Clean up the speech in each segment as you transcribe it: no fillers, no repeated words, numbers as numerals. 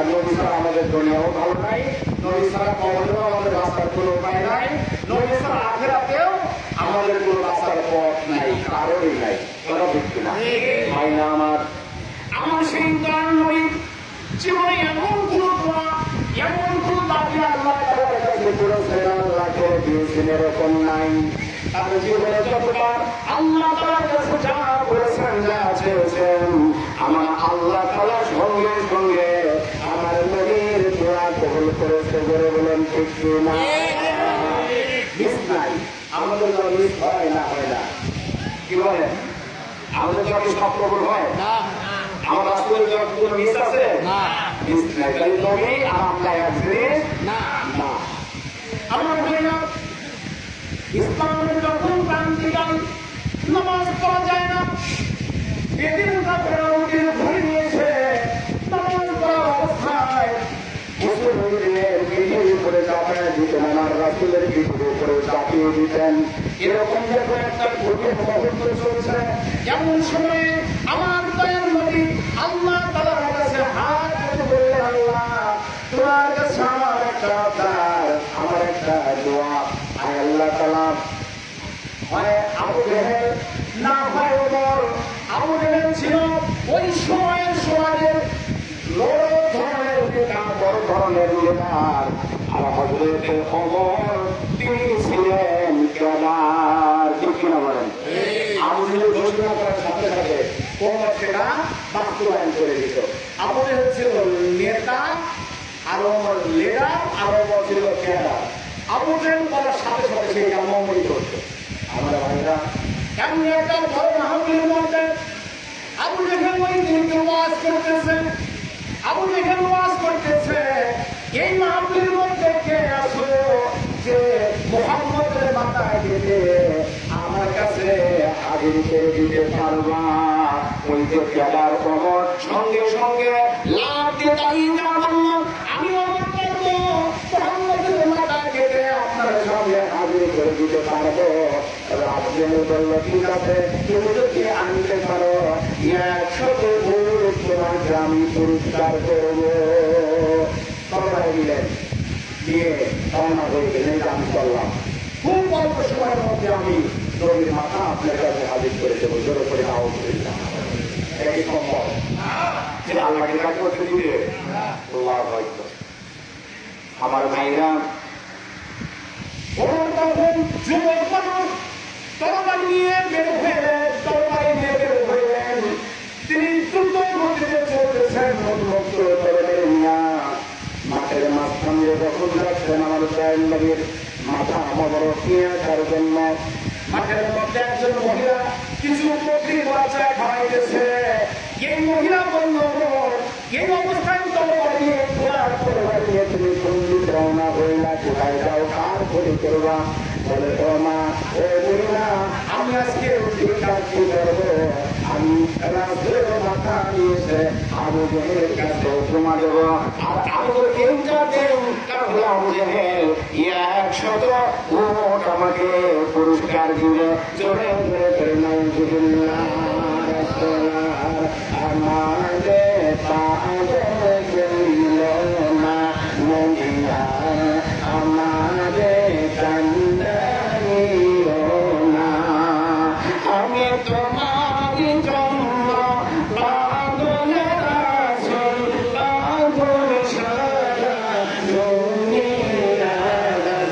নবী ছাড়া আমাদের দুনিয়াও ভালো নাই, নবী ছাড়া কবরেও আমাদের রাস্তার কোনো উপায় নাই, নবী ছাড়া আখিরাতেও আমাদের কোনো রাস্তার পথ নাই, কারোরই নাই। কথা ঠিক কিনা? মাইনা আমার সেই উদাহরণ নবী জীবনে এমন কোন দোয়া, এমন কোন দাবি আল্লাহ তাআলার কাছে করেছেন, আল্লাহকে দিয়েছেন এরকম নাই। তার জীবনে যতবার আল্লাহ তাআলার কাছে যা করেছেন, যা চেয়েছেন, আমার আল্লাহ তাআলা সঙ্গে সঙ্গে আমার নবীর দোয়া কবুল করেছে। বলে বলেন ঠিক কিনা? মিস নাই। আমাদের যা মিস হয় না, হয় না, কি বলে? আমাদের যা সব কবুল হয় না, আমার রাসূলের যা কোনো মিস আছে না, মিস নাই। তাই নবী আর আল্লাহ এক জিনিস না, না। আমার ভাইরা, ইসলামের যখন ক্রান্তিকাল, নামাজ পড়া যায় না, এদিন কাপড়ের ধরে নিয়েছে, নামাজ পড়া অবস্থায় মুসলমানদের পিঠের উপরে চাপিয়ে দিতেন, আমার রাসূলের পিঠের উপরে চাপিয়ে দিতেন। এরকম যখন একটা কঠিন মুহূর্ত চলছে, এমন সময়ে আমার দয়াল নবী আল্লাহ তাআলার কাছে হাত তুলে বললেন, আল্লাহ তোমার কাছে আমার একটা আবদার, আমার একটা দোয়া। আয় আল্লাহ তাআলা, হয় আবু জেহেল না হয় ওমর। আবু জেহেল ছিল ওই সময়ের সমাজের বড় ধরনের নেতা, বড় ধরনের লিডার। আর হযরত ওমর তিনি ছিলেন কেদার। ঠিক কিনা বলেন? আবু জেহেল ঘোষণা করার সাথে সাথে ওমর সেটা বাস্তবায়ন করে দিত। আবু জেহেল ছিল নেতা, আর ওমর লিডার, আর ওমর ছিল কেদার। আবু জেহেল বলার সাথে সাথে সেই আমলই করতো। আমরা ভাইরা, এমন একটা বড় মাহফিলের মধ্যে আবু জেহেল ওই দিনকে ওয়াজ করতেছে, আবু জেহেল ওয়াজ করতেছে, এই মাহফিলের মধ্যে কে আসো যে মুহাম্মদের মাথায় দিতে আমার কাছে হাজির করে দিতে পারবা? ওই যে কেদার ওমর সঙ্গে সঙ্গে লাভ দিয়ে দাঁড়িয়ে যা বলল, আমি ওমর করবো, মুহাম্মদের মাথায় কেটে আপনার সামনে হাজির করে দিতে পারবো। রাজেন্দ্র বলল, ঠিক আছে, তুমি যদি আনতে পারো 100 ভোট তোমাকে আমি পুরস্কার করবো। সবাই দিলেন, দিয়ে রওনা হয়ে গেলেন। আমি করলাম খুব অল্প সময়ের মধ্যে আমি নবীর মাথা আপনার কাছে হাজির করে দেবো। জোরে করে দাও দিলাম। এটা কি সম্ভব? এটা আল্লাহকে কাজ করতে দিবে? আল্লাহ হয়তো। আমার ভাইরা, ওমর তখন যুবক মানুষ, তরবারি নিয়ে বের হইলেন, তরবারি নিয়ে বের হইলেন। তিনি দ্রুত গতিতে চলতেছেন, উন্মুক্ত তরবারি নিয়ে মাঠের মাঝখান দিয়ে যখন যাচ্ছেন, আমার দয়াল নবীর মাথা মোবারক নিয়ে আসার জন্য মাঠের মধ্যে একজন মহিলা কিছু বকরি বাচ্চা খাওয়াইতেছে। এই মহিলা বলল, এই অবস্থায় তরবারি নিয়ে ঘোড়ার তরবারি নিয়ে তুমি সঙ্গীত রওনা হইলা, কোথায় যাও, কার ক্ষতি করবা? বলে, ও মা, ও মহিলা, আমি আজকে কাজটি করবো, আমি রাজের মাথা নিয়েছে আবু জেহেলের কাছে জমা দেব। আর আবু জেহেলটা দেব, কারণ আবু জেহেল 100 ভোট আমাকে পুরস্কার দিবে। জোরে জোরে করে নাউজুবিল্লাহ। আমাদের পাবে গেল না মদিনা, আমাদের কান্দানি না, আমি তোমার জন্য পাগল রাসূল, পাগল সারা দুনিয়া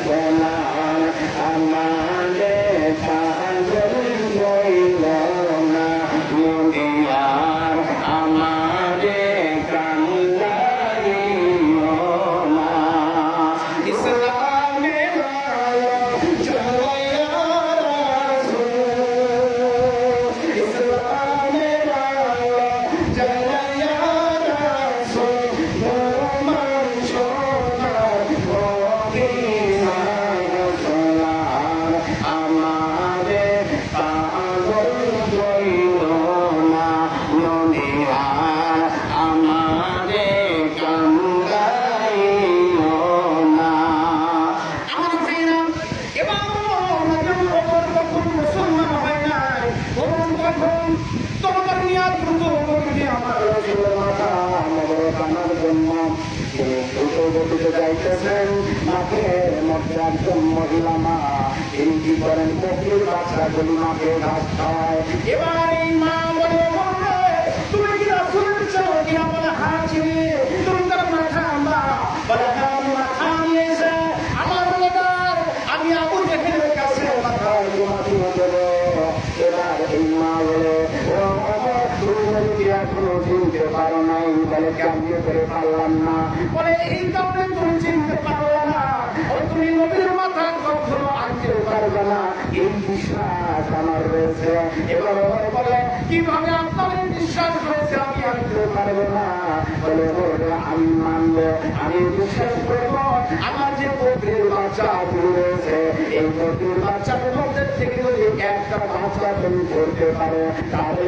গোলাম, আমাদের পাগল হইল না মদিনা, আমাদের কান্দানি আনার জন্য তিনি দ্রুত গতিতে যাইতেছেন। মাঠের মধ্যে একজন মহিলা মা, তিনি কি করেন, বকরির বাচ্চাগুলি মাঠে ঘাস খায়। এবার এই মা বলে, তুমি কি রাসূলের চাও কিনা? বলে হ্যাঁ চিনি। তুমি তার মাথা আনবা? বলে হ্যাঁ আমি মাথা নিয়েছে। আমার বেটার আমি আবু জেহেলের কাছে মাথার গোমা দিয়ে দেব। এবার এই মা বলে, ও তুমি এখনো চিনতে পারো নাই? বলে কেমনি করে পারলাম না? বলে এই কারণে তুমি চিনতে পারলে না, তুমি নবীর মাথা কখনো আনতে পারবে না, এই বিশ্বাস আমার রয়েছে। এবার বলে কিভাবে আপনার এই বিশ্বাস হয়েছে আমি আনতে পারবো না? বলে আমি মানবো, আমি বিশ্বাস করবো আমার যে বকরির বাচ্চা রয়েছে, এই বকরির বাচ্চার মধ্যে থেকে যদি একটা বাচ্চা তুমি করতে পারো, তাহলে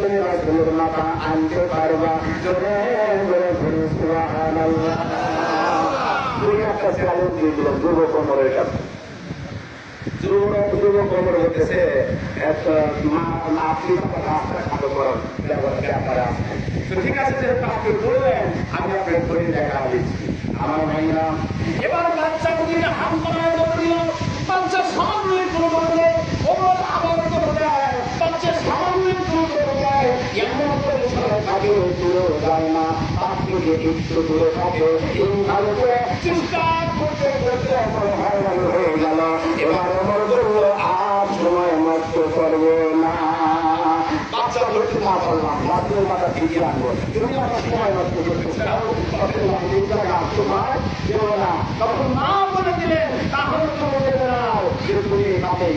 তুমি রাসূলের মাথা আনতে পারবা। জোরে জোরে বলুন সুবহানাল্লাহ। দুই একটা চ্যালেঞ্জ দিয়ে দিল যুব কোমরের কাছে। যুব কোমর বলতেছে, আপনি রাস্তা খাটো করেন, ব্যাপারে আসবেন। তো ঠিক আছে, যেহেতু আপনি বললেন আমি আপনার ধরে দেখা দিচ্ছি। আমার ভাইরা এবার বাচ্চাগুলি হাত বানায় দিল। বাচ্চা সামনে করবে, ওমর আবার করে দেয়। বাচ্চা সামনে করে দেয়, এমন করে থাকে দূরে যায় না, তার থেকে একটু দূরে থাকে। এইভাবে করে চেষ্টা করতে করতে আমার ভাইরাল হয়ে গেল। এবার আমার বললো আর সময় নষ্ট করবো না। বাচ্চা ধরতে না পারলাম, বাচ্চার মাথা ঠিকই রাখবো। তুমি আমার সময় নষ্ট করতে চাও, তোমার দেব না। তখন মা বলে দিলেন, তাহলে তুমি দেবে না, তুমি তাতেই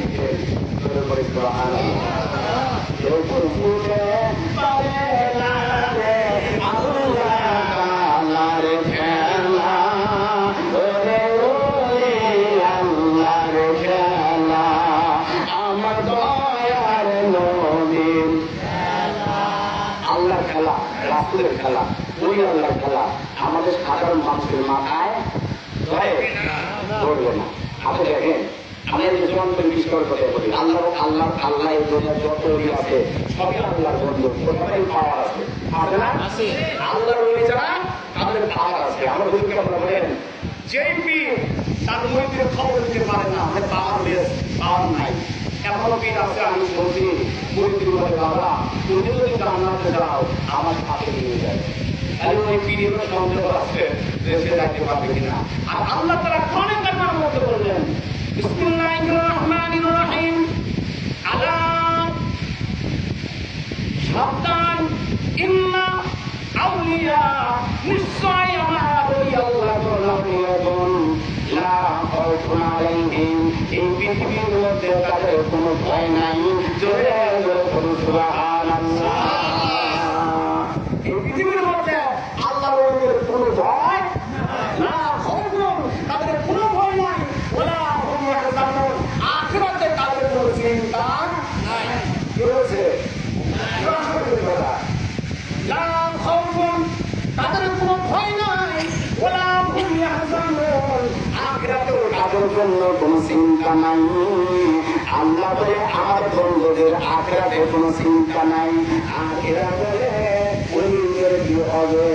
আল্লাহর খেলা, রাসূলের খেলা, ওই আল্লাহর খেলা আমাদের সাধারণ মানুষের মাথায় ধরবে না। আপনি দেখেন, আমরা যে জন্মের বিষয়ের কথা বলি, আল্লাহ এই দুনিয়ার যত আছে সবই আল্লাহর বন্ধু, সবাই পাওয়ার আছে, আছে না? আল্লাহর ওলি যারা তাদের পাওয়ার আছে। আমরা বলতে আমরা বলেন যেই পীর তার মুরিদের খবর দিতে পারে না, আমাদের পাওয়ার নাই। এমনও পীর আছে, আমি বলছি মুরিদের বলে, বাবা তুমি যদি জান্নাতে যাও আমার সাথে নিয়ে যায়। ওই পীরের সন্দেহ আছে যে সে যাইতে পারবে কিনা। আর আল্লাহ তাআলা কোরআনে কারিমের মধ্যে বললেন, বিসমিল্লাহির রহমানির রহিম, আলা সাবধান, ইন্না আউলিয়া, নিশ্চয় আমার ওই আল্লাহর আউলিয়াগণ, লা খাউফুন আলাইহিম, এই পৃথিবীর মধ্যে তাদের কোনো ভয় নাই। জোরে জোরে বলুন সুবহানাল্লাহ। এই পৃথিবীর মধ্যে আল্লাহর ওলিদের কোনো ভয় না, তাদের কোনো ভয় নাই। ওলা হুম ইয়াহজানুন, আখিরাতে তাদের কোনো চিন্তা নাই। কি বলছে? লা খাউফুন, তাদের কোনো ভয় নাই। ওলা হুম ইয়াহজানুন, আখিরাতে তাদের জন্য কোনো চিন্তা নাই। আল্লাহ বলে আমার বন্ধুদের আখিরাতে কোনো চিন্তা নাই। আর এরা বলে ওলিদের কি হবে?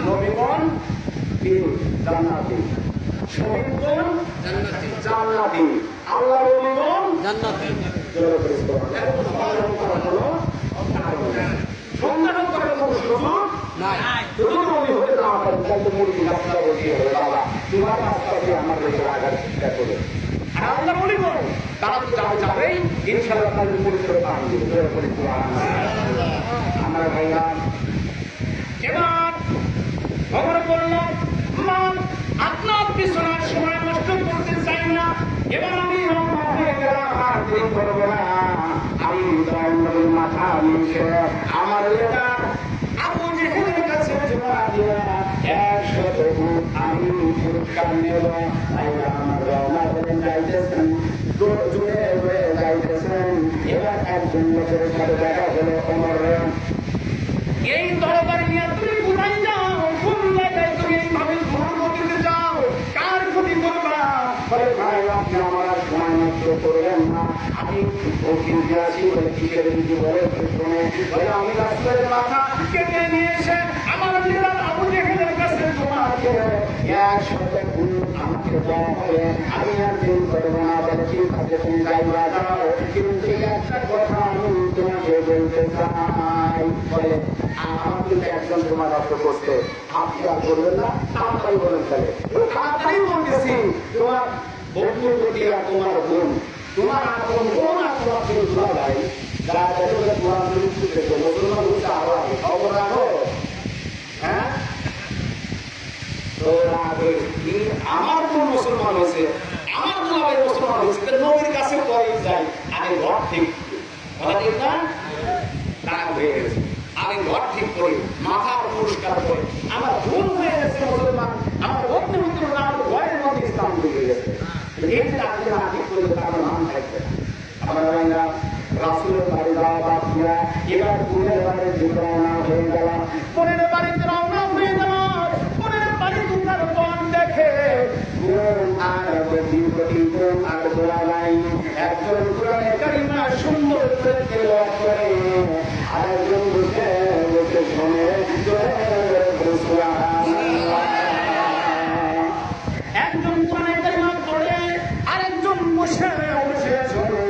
নবীগণ জান্নাতি, শহীদগণ জান্নাতি, আল্লাহর ওলিগণ জান্নাতি। সংগ্রহ করার কোনো সুযোগ নাই। যদি নবী হতে না পারেন তাহলে মুরগি রাস্তা বসে হবে, বাবা তোমার রাস্তাকে আমার দেশের আঘাত চেষ্টা করে। আর আল্লাহর ওলিগণ তারা তো যাবেই, ইনশাআল্লাহ তাদের পরিচয় পান দিবে। আমার ভাইরা এবার খবর করলো, আপনার পিছনের সময় নষ্ট করতে চাই না। এবার আমি রওনা হয়ে গেলাম, আর দেরি করবো না। আমি নবীর মাথা নিয়ে আমার লেটার আবু জেহেলের কাছে জমা দিয়ে 100 উট আমি পুরস্কার নেব। আমার রওনা হয়ে যাইতেছেন, জুড়ে হয়ে যাইতেছেন। এবার একজন লোকের সাথে দেখা হলো, ওমর, এই তরবারি নিয়ে তুমি কোথায় যাও? কোন জায়গায় তুমি এইভাবে ভ্রমণ করতে যাও? কার ক্ষতি করবা? বলে ভাই আপনি আমার সময় নষ্ট করবেন না, আমি ও কিনতে আসি বলে কিসের দিদি বলে শুনে বলে আমি রাসূলের মাথা কেটে নিয়ে এসে আমার নিজের আবু জেহেলের কাছে তোমাকে 100 গুণ আমাকে দেওয়া হবে আমি আর দিন করবো না বলে ঠিক আছে তুমি যাইবা যাও কিন্তু একটা কথা আমি তোমাকে বলতে চাই বলে আমার কিন্তু একজন তোমার রক্ত করতে আপনি আর বলবেন না তাড়াতাড়ি বলেন তাহলে তাড়াতাড়ি বলতেছি তোমার বন্ধু প্রতি আর তোমার বোন তোমার আপন বোন আর তোমার দুলা ভাই যারা দেখে তোমার মৃত্যু থেকে মুসলমান হচ্ছে আরো আগে খবর রাখো হ্যাঁ আমার বোন মুসলমান হয়েছে আমার দুলা ভাই মুসলমান হয়েছে নবীর কাছে পরে যাই আগে ঘর ঠিক না রাগ হয়ে গেছে আমি ঘর ঠিক করি মাথার পুরস্কার করি আমার ভুল হয়ে গেছে মুসলমান আমার বন্ধু মিত্ররা আমার ঘরের মধ্যে ইসলাম ঢুকে গেছে এই যে আপনি না ঠিক করলে তার মান থাকবে না আমার ভাইরা রাসূলের বাড়ি যাওয়া বাদ দিয়া এবার বোনের বাড়িতে রওনা হয়ে গেলাম বোনের বাড়িতে রওনা হয়ে গেলাম বোনের বাড়ি দুটার বন দেখে বোন আর বোন আর দোলা নাই একজন কোরআনে কারিমা সুন্দর করে তেলাওয়াত করে আর একজন বসে বসে শুনে একজন কোরআনে কারিমা পড়ে আরেকজন বসে বসে শুনে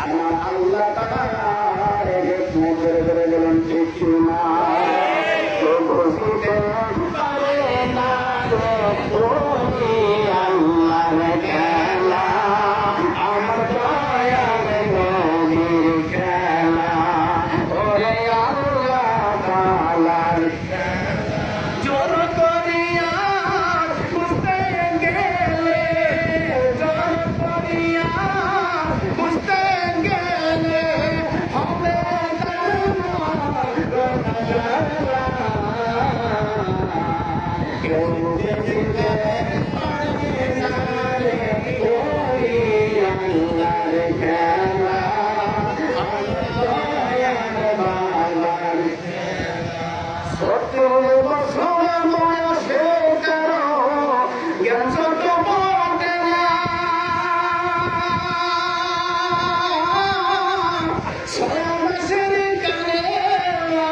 আমার আল্লাহ তাআলা হিকমত করে বলেন ঠিক না বুঝতে পারে না ওই আল্লাহর খেলা আমার দয়ার নবীর খেলা ওরে আল্লাহ তাআলার জোর করিয়া বুঝতে গেলে জোর করিয়া বুঝতে গেলে হবে কেউ বুঝতে পারে না রে ওই আল্লাহর খেলা আমার দয়ার বাবার সত্তর বছর বয়সে কারো জ্ঞান ছোট বটে না ছয় মাসের কানে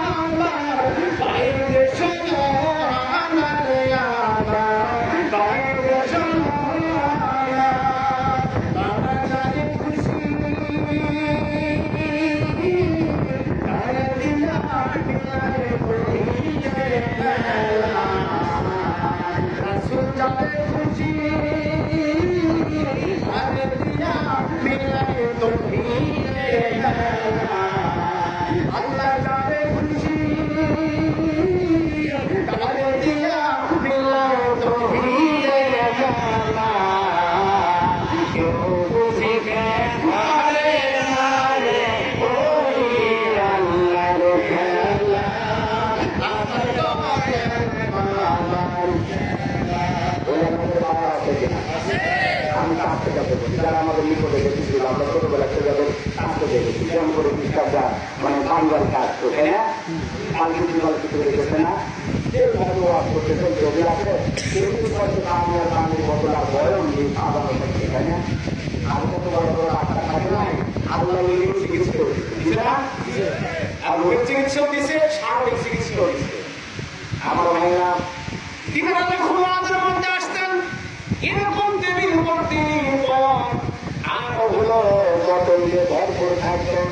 আমার বাইরে শোনো আমার বাইরে শোনো বাবা জানে খুশি রাসূল যাবে খুশি আরে দিয়া মিলায়ে তৌহিদে আল্লাহ যাবে খুশি আরে দিয়া মিলায়ে তৌহিদে কেউ বুঝিবে পারে না রে ওই আল্লাহর খেলা আমার দয়ার বাবার আমি কাজটা যাবো যারা আমাদের নিকটে দেখেছিল আমরা ছোটবেলা যাবো কাজটা দেখেছি যেমন করে খ্রিস্টানরা মানে বাংলার কাজ করছে না পাল্টি কিছু রেখেছে না করতে ছবি আছে সেগুলি হয়তো আমি আর বাঙালি বদল আর বয়ন নেই আদালত এখানে আর কত বড় বড় আটটা থাকে নাই আল্লাহ চিকিৎসা করেছে না আর রোগের চিকিৎসাও দিয়েছে শারীরিক চিকিৎসাও দিয়েছে আমার ভাইরা তিনারা যখন আমাদের মধ্যে আসতেন এরকম দেবীর মূর্তি আর হলো বোতল দিয়ে ভরপুর থাকতেন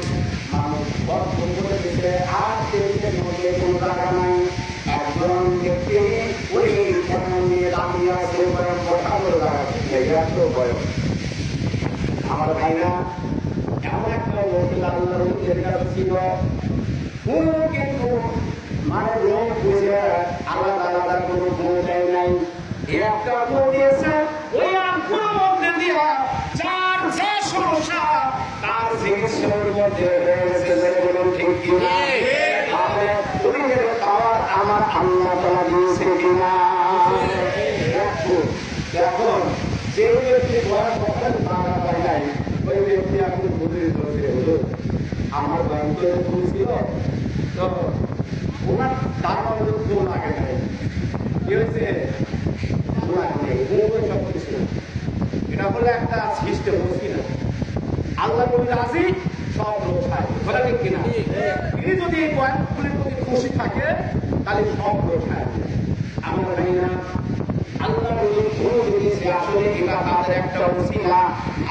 মানুষ ভরপুর করে দিতে আর দেবীদের মধ্যে কোনো টাকা নাই একজন ব্যক্তি ওই নিয়ে দাঁড়িয়ে আছে পড়ানোর বয়স আমার ভাইরা এমন একটা লোক আল্লাহর কাছে ছিল কিন্তু মানে রোগ বুঝে আলাদা আলাদা কোনো গুণ দেয় নাই একটা গুণ দিয়েছে ওই আঙ্কুর মধ্যে দিয়া যার যে সমস্যা তার চিকিৎসার মধ্যে হয়েছে বলুন ঠিক কিনা তুমি খাওয়ার আমার আল্লাহ তাআলা দিয়েছে কিনা এখন যে ব্যক্তি ঘর কখন টাকা পায় নাই ওই ব্যক্তি এখন বুঝে হলো আমার ব্যাংকের ভুল ছিল তো ওনার টাকা ভুল লাগে নাই কি হয়েছে সব কিছু এটা হলো একটা সিস্টেম বুঝি না আল্লাহ যদি রাজি সব লোক খায়, বলে ঠিক কিনা? তিনি যদি এই বয়ানগুলির প্রতি খুশি থাকে তাহলে সব লোক খায়। আমার ভাইরা, আল্লাহ দিয়েছে আসলে এটা তাদের একটা ওসিলা,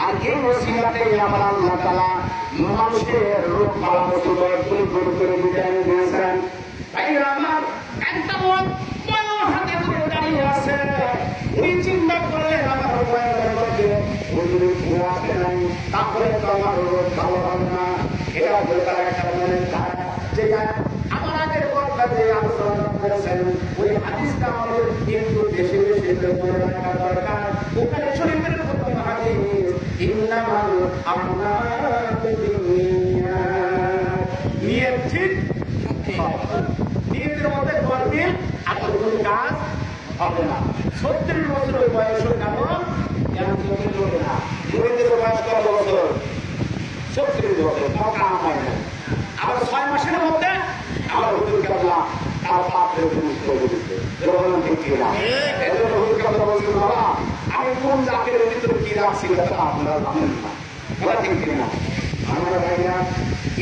আর এই ওসিলাতেই আমার আল্লাহ তাআলা মানুষের রোগ বালামতি দূর করে দিয়েছেন। ভাইরা আমার, একটা লোক হাতে করে দাঁড়িয়ে আছে, উনি চিন্তা করে আমার বয়ানের মধ্যে হুজুরের ঘুম আসে নাই, তারপরে তো আমার রোগ ভালো হবে না। এটা হলো তার একটা মনের ধারা, যেটা আমার আগের কথা যে আলোচনা করেছেন ওই হাদিসটা আমাদের কিন্তু বেশি বেশি মনে রাখা দরকার। ওখানে শরীফের প্রথম হাদিস, ইন্নামাল আমালু বিন্নিয়াত, নিয়ত ঠিক, নিয়তের মধ্যে গরমিল আর কোনো কাজ হবে না। ৩৬ বছরের বয়স কেমন যেন চোখে চলবে না। মুরিদের বয়স কত বছর? ৩৬ বছর, কোনো কাম হয় না। আবার ৬ মাসের মধ্যে আমার হুজুর কেবলা তার পাপের উপর করে দিচ্ছে, বললাম ঠিক কিনা? এজন্য হুজুর কেবলা বলছেন, বাবা আমি কোন জাতের ভিতরে কি রাখছি এটা আপনারা জানেন না, বলা ঠিক কিনা? আমার ভাইরা,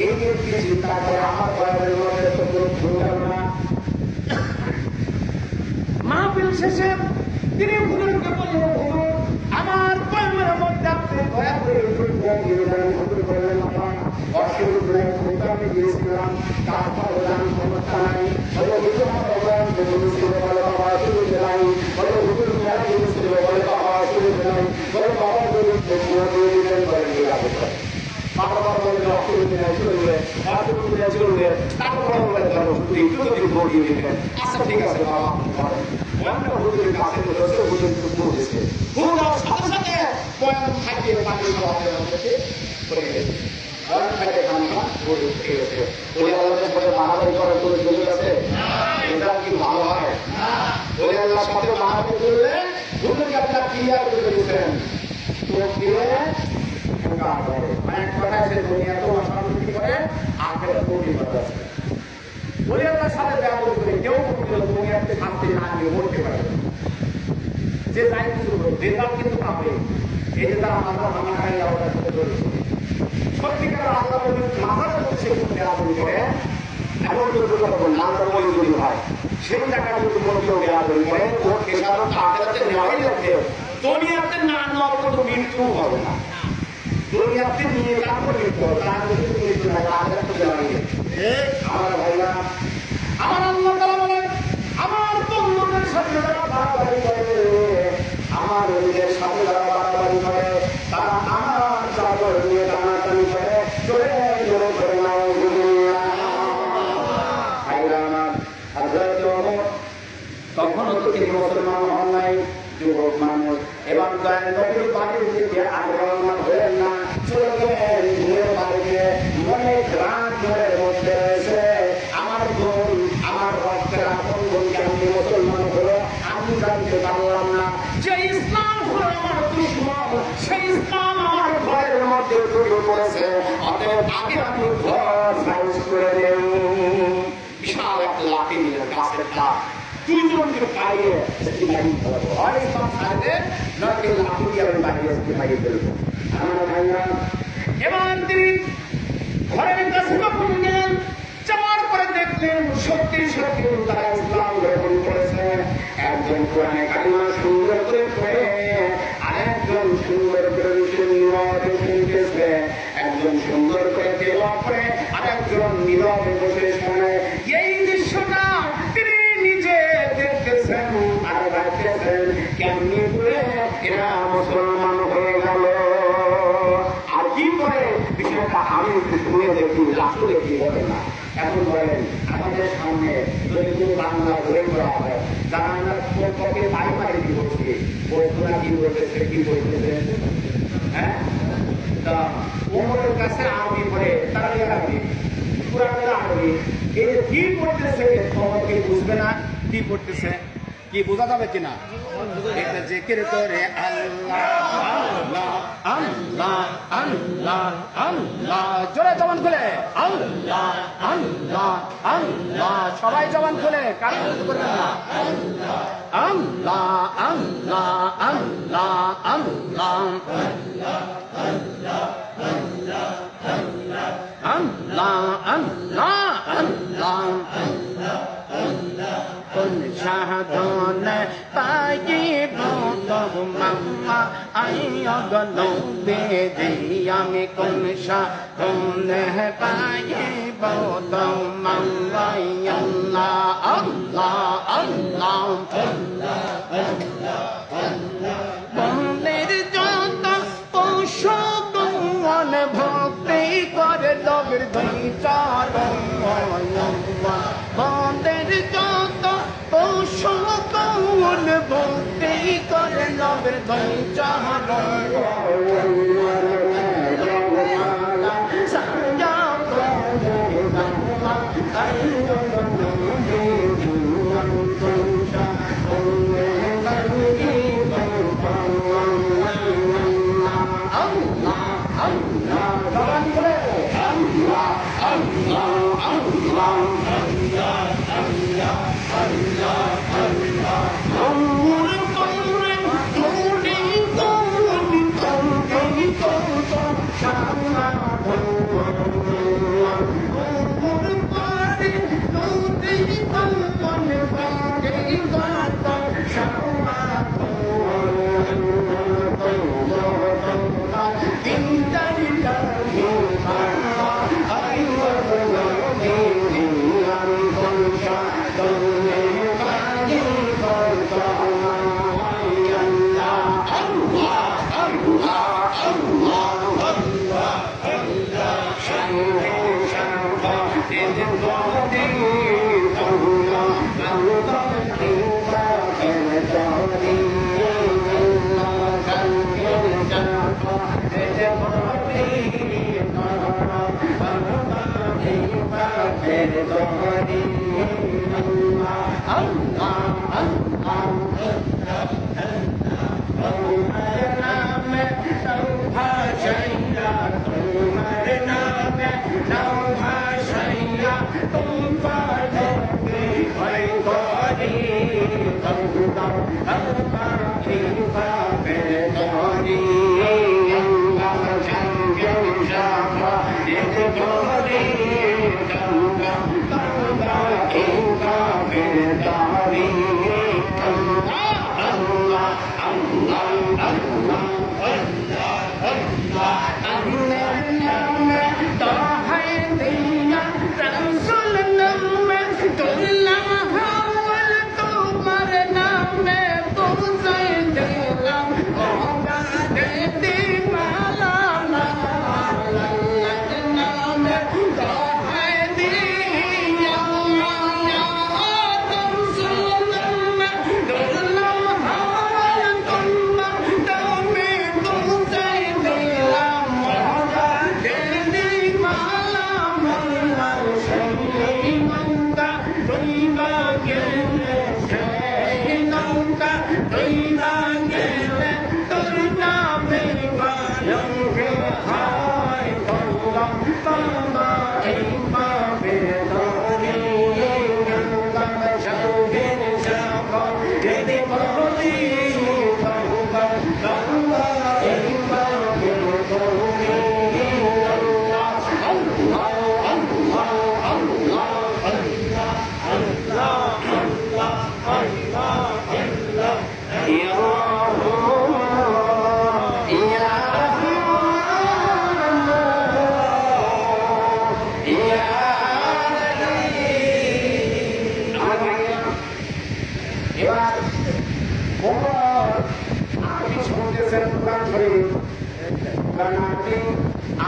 এই যে চিন্তা করে আমার বয়ানের মধ্যে তো কোনো ভুল গেল না। মাহফিল শেষে তিনি হুজুরকে বললেন, হুজুর আমার বয়ানের মধ্যে আপনি দয়া করে হুজুর বললেন, বাবা অসুবিধা আমি গিয়েছিলাম, তারপর জান সমস্যা নাই, বলে হুজুর আমার বয়ান ছিল, বলে বাবা অসুবিধা নাই, বলে হুজুর মেয়াদ ছিল, বলে বাবা অসুবিধা নাই, বলে বাবা বলুন দিয়ে দিলেন, বলে নিয়ে যাবে। বারবার বললেন অসুবিধা নাই, চলবে অসুবিধা চলবে, তারপর বলে ধরো হুজুর একটু যদি ভোট দিয়ে দিবেন, আচ্ছা ঠিক আছে বাবা বয়ানটা হুজুরের কাছে বলেছে, হুজুর একটু পৌঁছেছে, হুজুর সাথে সাথে বয়ান থাকিয়ে পানি থেকে করে গেছে। বয়ান থাকে খানিকা হুজুর উঠে গেছে। ওই আল্লাহর সাথে মারামারি করার কোনো সুযোগ আছে? এটা কি ভালো হয়? ওই আল্লাহর সাথে মারামারি করলে হুজুরকে আপনার ক্লিয়ার করে দিয়েছেন, চোখ দিয়ে অনেক কথা আছে, দুনিয়াতেও অশান্তি করে আখেরাতে প্রতিবাদ আছে। ওই আল্লাহর সাথে ব্যবহার করে কেউ দুনিয়াতে শান্তি না নিয়ে মরতে পারে না। যে যাই কিছু বেদাত কিন্তু পাবে, এই যে তারা মাথা ভাঙাখাই আল্লাহর সাথে জড়িত, সত্যিকার আল্লাহ মাথার মধ্যে বেড়াবি করে এমন কিছু কথা বললেন, আল্লাহ বলি যদি হয় সেই জায়গায় যদি কোনো কেউ বেড়াবি করে ওর খেসারত আখেরাতে নেওয়াই লাগবে। দুনিয়াতে না নেওয়ার কোনো মৃত্যু হবে না, দুনিয়াতে নিয়ে তারপর মৃত্যু হবে, তার যদি মৃত্যু না আখেরাতে দেওয়াই। আমার ভাইরা, আমার আল্লাহ তাআলা বলেন, আমার বন্ধুদের সাথে যারা বাড়াবাড়ি করে, আমার নিজের সাথে যারা বাড়াবাড়ি করে, তারা আমার চাদর নিয়ে টানাটানি করে, জোরে জোরে করে নাউজুবিল্লাহ। ভাইরা আমার, হযরত ওমর তখনও তো তিনি মুসলমান হন নাই, যুবক মানুষ, এবার দয়াল নবীর বাড়ির দিকে আর রওনা হলেন না, চলে গেলেন ঘুমের বাড়িতে। মনে রাত ঘরের মধ্যে রয়েছে আমার বোন, আমার রক্তের আপন বোন কেমনি মুসলমান হলো আমি জানতে পারলাম না। যে ইসলাম হলো আমার দুশমন, সেই ইসলাম আমার ঘরের মধ্যে ঢুকে পড়েছে, অতএব আগে আপনি ঘর সাইজ করে দেন। বিশাল একটা লাঠি নিলেন, গাছের ডাল, দুইজনকে পাইয়ে হয় ইসলাম ছাড়বে, নয়তো লাঠি দিয়ে আমি বাইরে পাইয়ে ফেলবো। আমার ভাইরা, এবার তিনি ঘরের কাছে গেলেন, যাওয়ার পরে দেখলেন সত্যি সত্যি তারা ইসলাম গ্রহণ করেছে। একজন কোরআনে কালিমা সুন্দর করে পড়ে, আরেকজন সুন্দর করে নীরবে শুনতেছে, একজন সুন্দর করে তেলাওয়াত করে, আরেকজন নীরবে বসে শোনে। এই দৃশ্যটা তিনি নিজে দেখতেছেন আর ভাবতেছেন কেমনি করে এরা মুসলমান হয়ে গেল। আর কি করে বিষয়টা আমি শুনে দেখি, আসলে কি বলে না। এখন বলেন আমাদের সামনে যদি কোনো বাংলা ধরে করা হয়, যারা আমরা পক্ষে পাইপারি কি করছি, বইগুলা কি বলতেছে, কি বলতেছে, হ্যাঁ তা ওমরের কাছে আরবি পড়ে, তারা আরবি, পুরানের আরবি, এই যে কি পড়তেছে তোমাকে বুঝবে না কি পড়তেছে, কি বোঝা যাবে কিনা? এটা জিকির করে আল্লাহ আল্লাহ আল্লাহ আল্লাহ আল্লাহ, জোরে জবান খুলে আল্লাহ আল্লাহ আল্লাহ, সবাই জবান খুলে, কারণ করবেন না। আল্লাহ আল্লাহ আল্লাহ আল্লাহ আল্লাহ আল্লাহ আল্লাহ আল্লাহ আল্লাহ কোন সাধন পাইব তোমাম্মা আইয়া গল বেদি আমি কোন সাধন পাইব তোমাম্মা আল্লাহ আল্লাহ আল্লাহ বনের যত পশু মন ভক্তি করে লগের ধনী চারণ বনের যত পশু মন ভক্তি করে লগের ধনী চারণ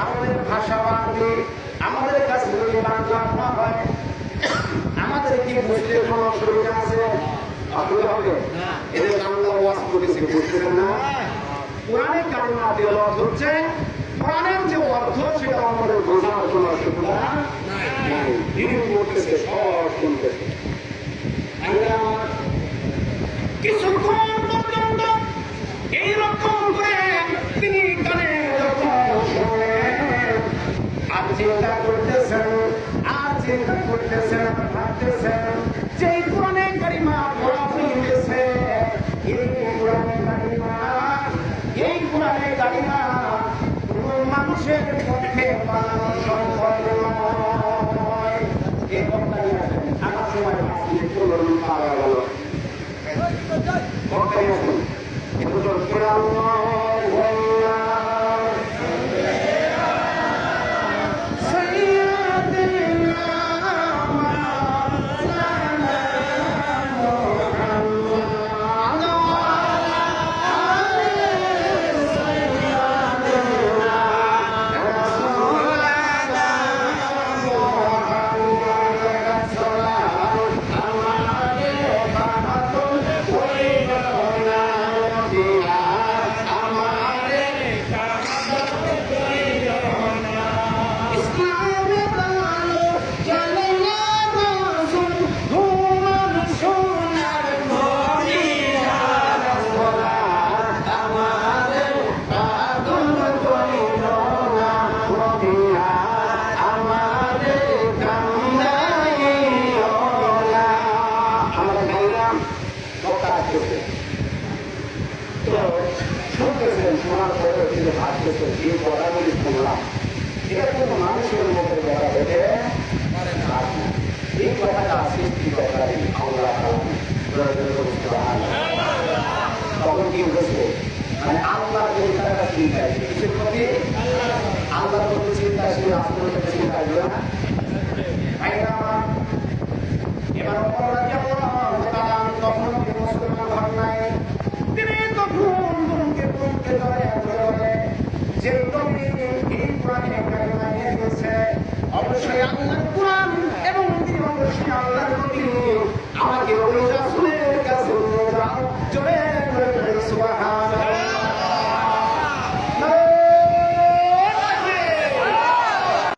আমাদের ভাষা বাংলা, আমাদের কাছে যদি বাংলা না হয় আমাদের কি বুঝতে কোনো অসুবিধা আছে? অসুবিধা হবে? এদের বাংলা ওয়াজ করেছে, বুঝতেছেন না? কোরআনের কারণে তেলাওয়াত হচ্ছে, কোরআনের যে অর্থ সেটা আমাদের বোঝার কোনো অসুবিধা নাই। যিনি করতেছে সব শুনতেছে। কিছুক্ষণ পর্যন্ত এইরকম করে তিনি কানে আর চিন্তা করতেছেন, আর চিন্তা করতেছেন, ভাবতেছেন যে কোরআনে কারিমা পড়া হইতেছে, এই কোরআনে কারিমা কোন মানুষের পক্ষে বানানো সম্ভব নয়। এই বক্তাই আছেন, আমার সময় আসলে কোনো লোক পাওয়া গেল। বক্তাই আছেন, একটু শুনতেছেন, শোনার পরে তিনি ভাবতেছেন এই কথাগুলি শুনলাম, এটা কোনো মানুষের মধ্যে বলা যেতে পারে না। এই কথাটা সৃষ্টিকর্তারই আল্লাহ তখন কি হয়েছে, মানে আল্লাহ চিন্তাটা চিন্তায় কিসের প্রতি আল্লাহ প্রতি চিন্তাশীল আসলে চিন্তা করবে না। এবার